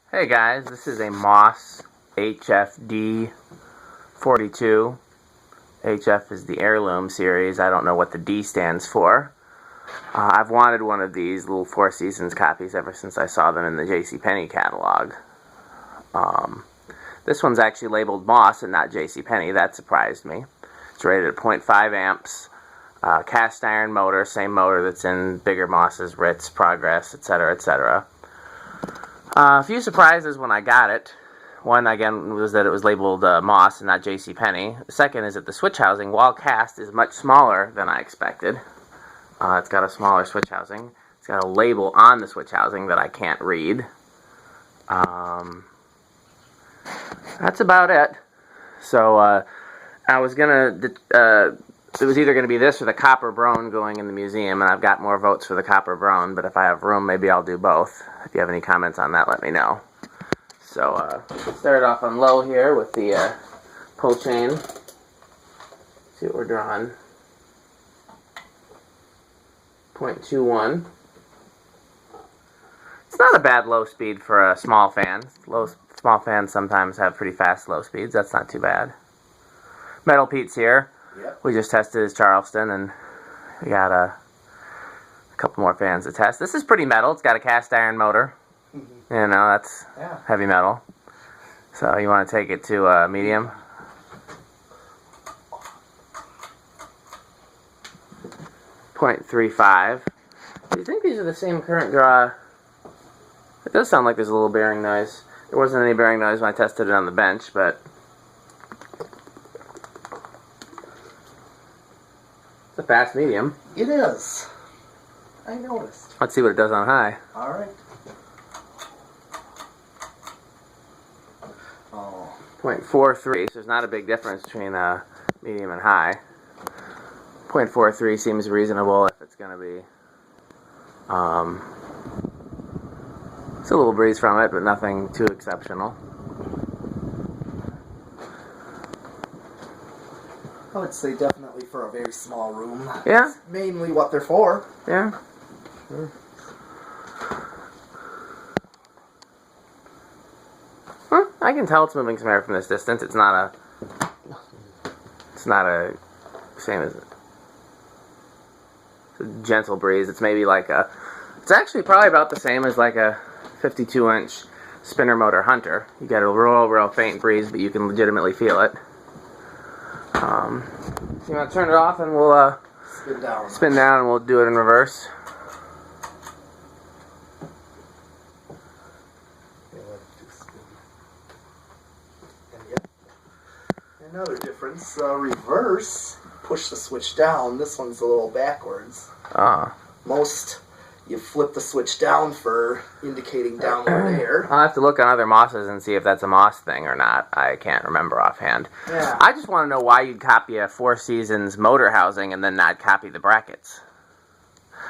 Hey guys, this is a Moss HFD-42. HF is the heirloom series. I don't know what the D stands for. I've wanted one of these little Four Seasons copies ever since I saw them in the JCPenney catalog. This one's actually labeled Moss and not JCPenney. That surprised me. It's rated at 0.5 amps. Cast iron motor, same motor that's in bigger Mosses, Ritz, Progress, etc., etc. A few surprises when I got it. One, again, was that it was labeled Moss and not JCPenney. The second is that the switch housing, while cast, is much smaller than I expected. It's got a smaller switch housing. It's got a label on the switch housing that I can't read. That's about it. So, I was gonna... it was either going to be this or the copper brown going in the museum, and I've got more votes for the copper brown, but if I have room, maybe I'll do both. If you have any comments on that, let me know. So, start off on low here with the pull chain. See what we're drawing. 0.21. It's not a bad low speed for a small fan. Small fans sometimes have pretty fast low speeds. That's not too bad. Metal Pete's here. Yep. We just tested his Charleston, and we got a couple more fans to test. This is pretty metal. It's got a cast iron motor. Mm-hmm. You know, that's heavy metal. So you want to take it to medium? .35. Do you think these are the same current draw? It does sound like there's a little bearing noise. There wasn't any bearing noise when I tested it on the bench, but it's a fast medium. It is. I noticed. Let's see what it does on high. All right. Oh. 0.43, so there's not a big difference between medium and high. 0.43 seems reasonable if it's going to be... it's a little breeze from it, but nothing too exceptional. I would say definitely for a very small room. Yeah. That's mainly what they're for. Yeah. Sure. Huh, I can tell it's moving some air from this distance. It's not a same as it's a gentle breeze. It's maybe like a, it's actually probably about the same as like a 52-inch spinner motor Hunter. You get a real faint breeze, but you can legitimately feel it. So you want to turn it off and we'll spin down and we'll do it in reverse. Another difference, reverse, push the switch down. This one's a little backwards. Most, you flip the switch down for indicating downward air. I'll have to look on other Mosses and see if that's a Moss thing or not. I can't remember offhand. Yeah. I just want to know why you'd copy a Four Seasons motor housing and then not copy the brackets.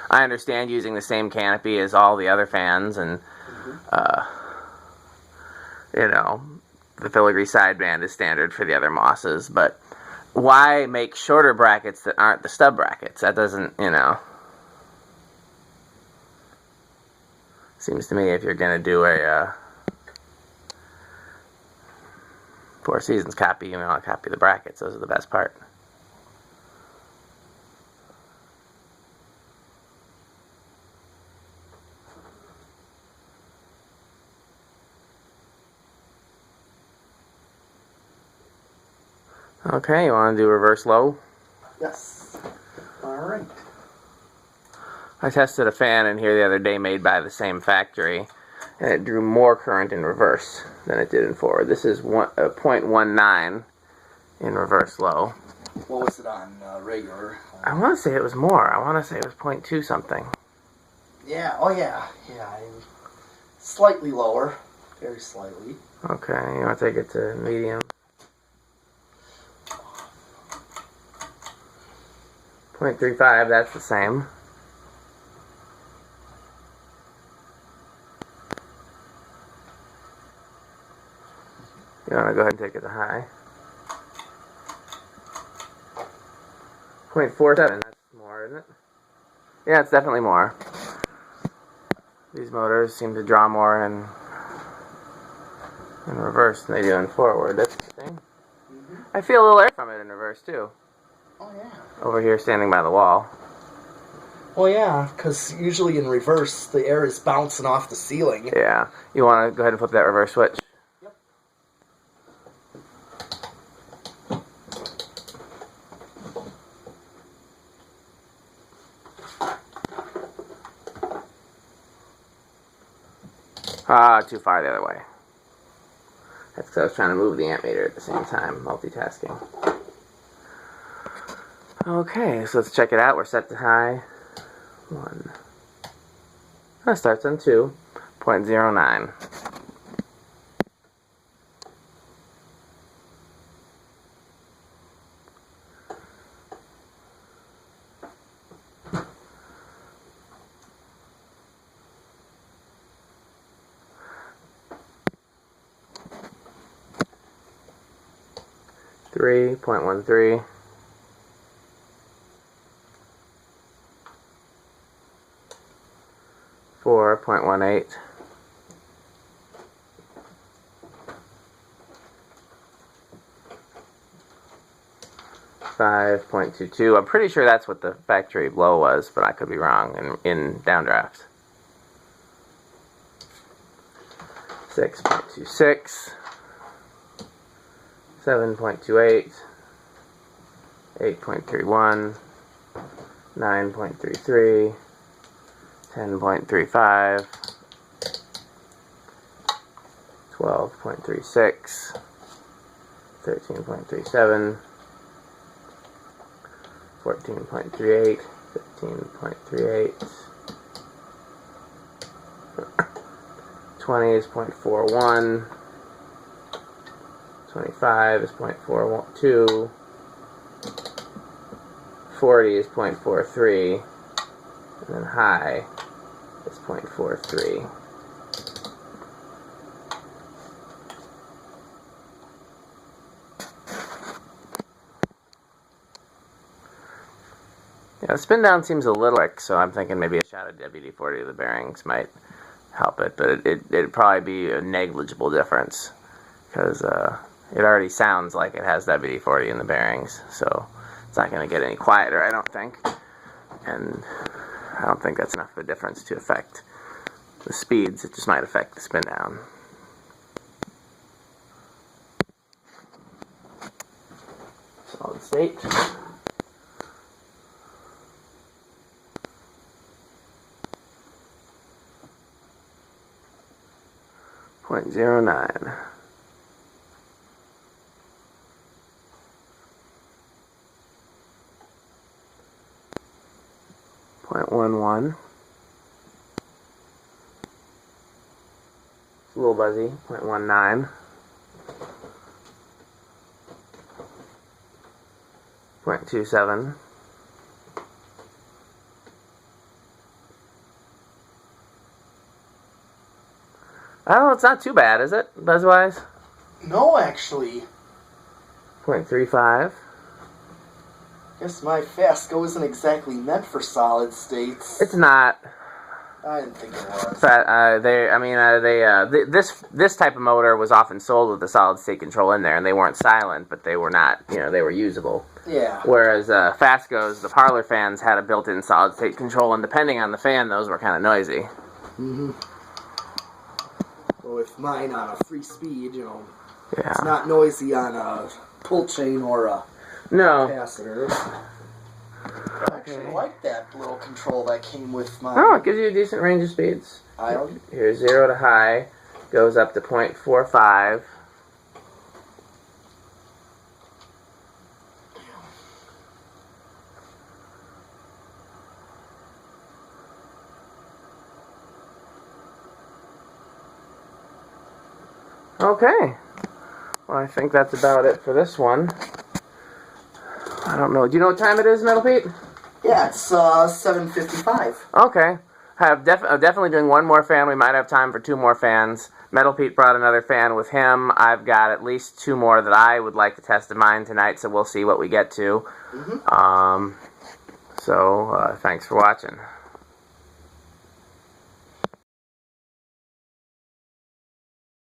I understand using the same canopy as all the other fans and, you know, the filigree sideband is standard for the other Mosses, but why make shorter brackets that aren't the stub brackets? That doesn't, you know... Seems to me if you're going to do a Four Seasons copy, you want to copy the brackets. Those are the best part. Okay, you want to do reverse low? Yes. All right. I tested a fan in here the other day made by the same factory, and it drew more current in reverse than it did in forward. This is 0.19 in reverse low. What was it on regular? I want to say it was more. I want to say it was 0.2 something. Yeah, oh yeah. Yeah, slightly lower. Very slightly. Okay, you want to take it to medium? 0.35, that's the same. You want to go ahead and take it to high. 0.47, that's more, isn't it? Yeah, it's definitely more. These motors seem to draw more in in reverse than they do in forward. That's interesting. I feel a little air from it in reverse too. Oh yeah. Over here standing by the wall. Well, yeah, because usually in reverse, the air is bouncing off the ceiling. Yeah. You want to go ahead and flip that reverse switch? Yep. Too far the other way. That's because I was trying to move the amp meter at the same time, multitasking. Okay, so let's check it out. We're set to high. 1. That starts on 2.09. Three, 0.13. 4.18. 5.22. I'm pretty sure that's what the factory low was, but I could be wrong in downdraft. 6.26. 7.28. 8.31. 9.33. 10.35, 12.36, 13.37, 14.38, 15.38, 20 is 0.41, 25 is 0.42, 40 is 0.43, and then high is 0.43. Yeah, the spin down seems a little quick, so I'm thinking maybe a shot of WD-40 of the bearings might help it, but it'd probably be a negligible difference because it already sounds like it has WD-40 in the bearings, so it's not going to get any quieter, I don't think, and I don't think that's enough of a difference to affect the speeds. It just might affect the spin down. Solid state. .09. .11. It's a little buzzy. .19. .27. I don't know, it's not too bad, is it, buzz-wise? No, actually. .35. Guess my Fasco isn't exactly meant for solid states. It's not. I didn't think it was. But this type of motor was often sold with the solid state control in there, and they weren't silent, but they were not, they were usable. Yeah. Whereas Fascos, the parlor fans, had a built-in solid state control, and depending on the fan, those were kind of noisy. Mm-hmm. So with mine on a free speed, Yeah. it's not noisy on a pull chain or a capacitor. I actually like that little control that came with mine. Oh, it gives you a decent range of speeds. Here's 0 to high, goes up to .45. Okay. Well, I think that's about it for this one. I don't know. Do you know what time it is, Metal Pete? Yeah, it's 7:55. Okay. I'm definitely doing one more fan. We might have time for 2 more fans. Metal Pete brought another fan with him. I've got at least 2 more that I would like to test of mine tonight, so we'll see what we get to. Mm-hmm. Thanks for watching.